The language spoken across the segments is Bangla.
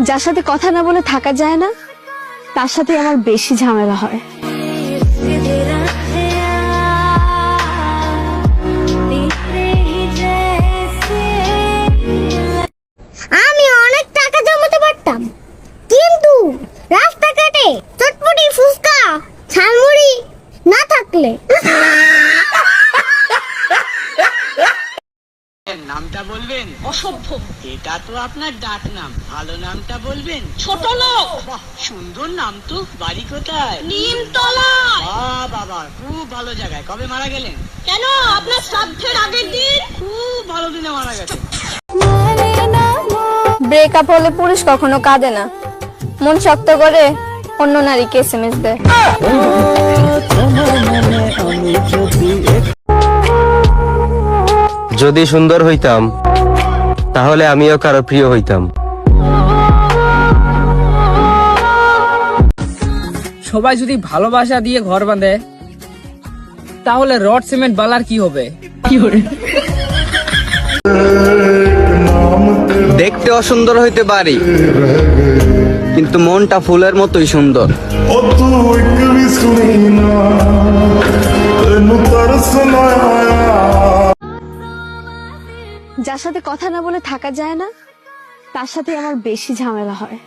যার সাথে কথা না বলে থাকা যায় না তার সাথে আমার বেশি ঝামেলা হয়। আমি অনেক টাকা জমাতে পারতাম, কিন্তু রাস্তাঘাটে চটপটি ফুচকা ঝালমুড়ি না থাকলে। নামটা বলবেন? অসভ্য। এটা তো আপনার ডাক নাম, ভালো নামটা বলবেন? ছোট লোক। বাহ, সুন্দর নাম তো। বাড়ি কোথায়? নিমতলা। বাবা, খুব ভালো জায়গায়। কবে মারা গেলেন? কেন, আপনার শ্রাদ্ধের আগের দিন। খুব ভালো দিনে মারা গেছে। ব্রেকআপ হলে পুরুষ কখনো কাঁদে না, মন শক্ত করে অন্য নারীকে এসএমএস দেয়। যদি সুন্দর হইতাম তাহলে আমিও কারো প্রিয় হইতাম। সবাই যদি ভালোবাসা দিয়ে ঘর বাঁধে তাহলে রড সিমেন্ট বালার কি হবে? দেখতে অসুন্দর হইতে পারি, কিন্তু মনটা ফুলের মতোই সুন্দর। যার সাথে কথা না বলে থাকা যায় না তার সাথে আমার বেশি ঝামেলা হয়।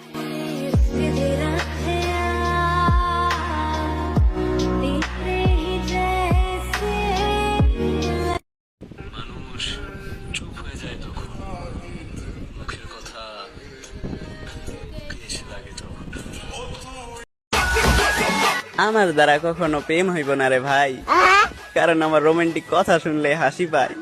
আমার দ্বারা কখনো প্রেম হইব না রে ভাই, কারণ আমার রোমান্টিক কথা শুনলে হাসি পায়।